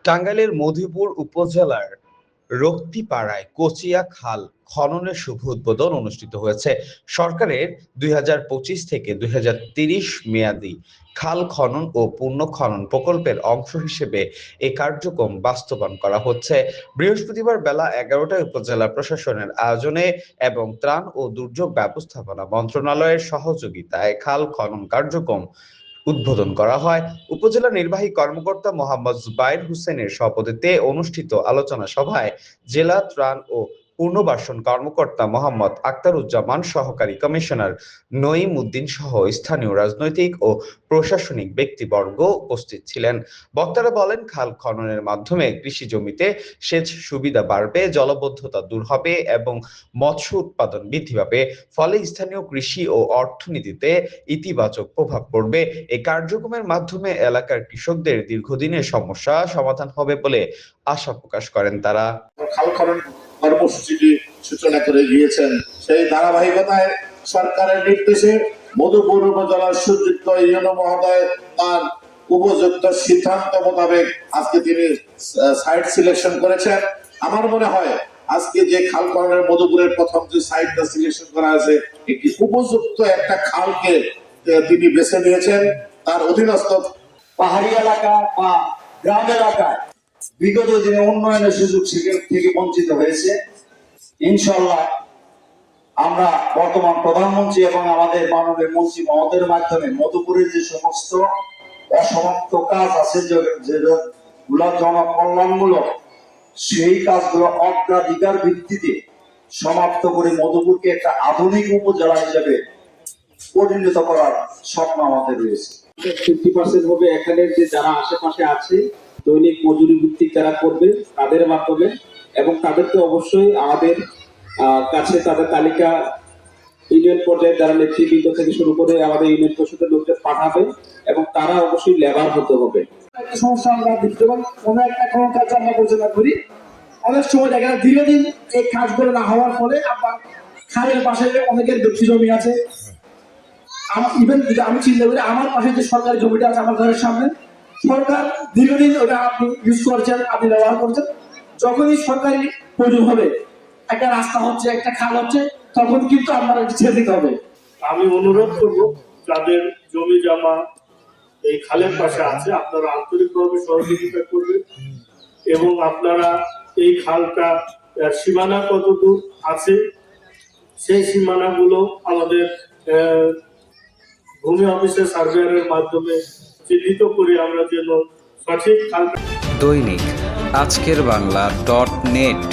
টাঙ্গাইলের মধুপুর উপজেলার রক্তিপাড়ায় কচিয়া খাল খননের শুভ উদ্বোধন অনুষ্ঠিত হয়েছে। সরকারের ২০২৫ থেকে ২০৩০ মেয়াদী খাল খনন ও পুনঃখনন প্রকল্পের অংশ হিসেবে এই কার্যক্রম বাস্তবায়ন করা হচ্ছে। বৃহস্পতিবার বেলা ১১টায় উপজেলা প্রশাসনের আয়োজনে এবং ত্রাণ ও দুর্যোগ ব্যবস্থাপনা মন্ত্রণালয়ের সহযোগিতায় খাল খনন কার্যক্রম উদ্বোধন করা হয়। উপজেলা নির্বাহী কর্মকর্তা মোহাম্মদ জুবাইর হোসেনের সভাপতিত্বে অনুষ্ঠিত আলোচনা সভায় জেলা ত্রাণ ও পুনর্বাসন কর্মকর্তা মোহাম্মদ আখতারুজ্জামান, সহকারী কমিশনার নঈম উদ্দিন সহ স্থানীয় রাজনৈতিক ও প্রশাসনিক ব্যক্তিবর্গ উপস্থিত ছিলেন। বক্তারা বলেন, খাল খননের মাধ্যমে কৃষি জমিতে সেচ সুবিধা বাড়বে, জলাবদ্ধতা দূর হবে এবং মৎস্য উৎপাদন বৃদ্ধি পাবে। ফলে স্থানীয় কৃষি ও অর্থনীতিতে ইতিবাচক প্রভাব পড়বে। এই কার্যক্রমের মাধ্যমে এলাকার কৃষকদের দীর্ঘদিনের সমস্যা সমাধান হবে বলে আশা প্রকাশ করেন তারা। খাল খনন কর্মসূচিটি সূচনা করে গিয়েছেন, সেই ধারাবাহিকতায় সরকারের নির্দেশে মধুপুর উপজেলার সুযুক্ত ইউনো মহোদয় তার উপযুক্ত সিদ্ধান্ত মোতাবেক আজকে তিনি সাইট সিলেকশন করেছেন। আমার মনে হয় আজকে যে খাল খননের মধুপুরের প্রথম যে সাইটটা সিলেকশন করা আছে, একটি উপযুক্ত একটা খালকে তিনি বেছে নিয়েছেন। তার অধীনস্থ পাহাড়ি এলাকা বা গ্রাম এলাকায় বিগত দিনে উন্নয়নের সুযোগ থেকে বঞ্চিত হয়েছে। ইনশাআল্লাহ আমরা বর্তমান প্রধানমন্ত্রী এবং আমাদের মাননীয় মন্ত্রী মহোদয়ের মাধ্যমে মধুপুরের যে সমস্ত অসমাপ্ত কাজ আছে, যেগুলো জনকল্যাণমূলক, সেই কাজগুলো অগ্রাধিকার ভিত্তিতে সমাপ্ত করে মধুপুরকে একটা আধুনিক উপজেলা হিসেবে পরিণত করার স্বপ্ন আমাদের রয়েছে। 50% হবে এখানে যে যারা আশেপাশে আছে দৈনিক মজুরি ভিত্তিক যারা করবে তাদের মাধ্যমে, এবং তাদেরকে অবশ্যই আমাদের কাছে তাদের তালিকা ইউনিয়ন পর্যায়ে যারা নেতৃবৃন্দ থেকে শুরু করে আমাদের ইউনিয়ন পরিষদের লোকদের পাঠাবে এবং তারা অবশ্যই লেবার হতে হবে। একটা সমস্যা আমরা বিদ্যমান কোনো একটা কোনো কাজ আমরা পরিচালনা করি, অনেক সময় দেখা যায় দীর্ঘদিন এই কাজগুলো না হওয়ার ফলে আপনার খালের পাশে অনেকের ব্যক্তি জমি আছে। ইভেন যদি আমি চিন্তা করি, আমার পাশে যে সরকারি জমিটা আছে আমার ঘরের সামনে, সরকার দীর্ঘদিন ওটা আপনি ইউজ করছেন, আপনি ব্যবহার করছেন। যখনই সরকারি প্রয়োজন হবে, একটা রাস্তা হচ্ছে, একটা খাল হচ্ছে, তখন কিন্তু আপনারা ছেড়ে দিতে হবে। আমি অনুরোধ করব, যাদের জমি জমা এই খালের পাশে আছে, আপনারা আন্তরিকভাবে সহযোগিতা করবেন এবং আপনারা এই খালটা সীমানা কতদূর আছে সেই সীমানাগুলো আমাদের ভূমি অফিসের সার্ভেয়ারের মাধ্যমে চিহ্নিত করে আমরা যেন সঠিক খালটা। দৈনিক আজকের বাংলা .net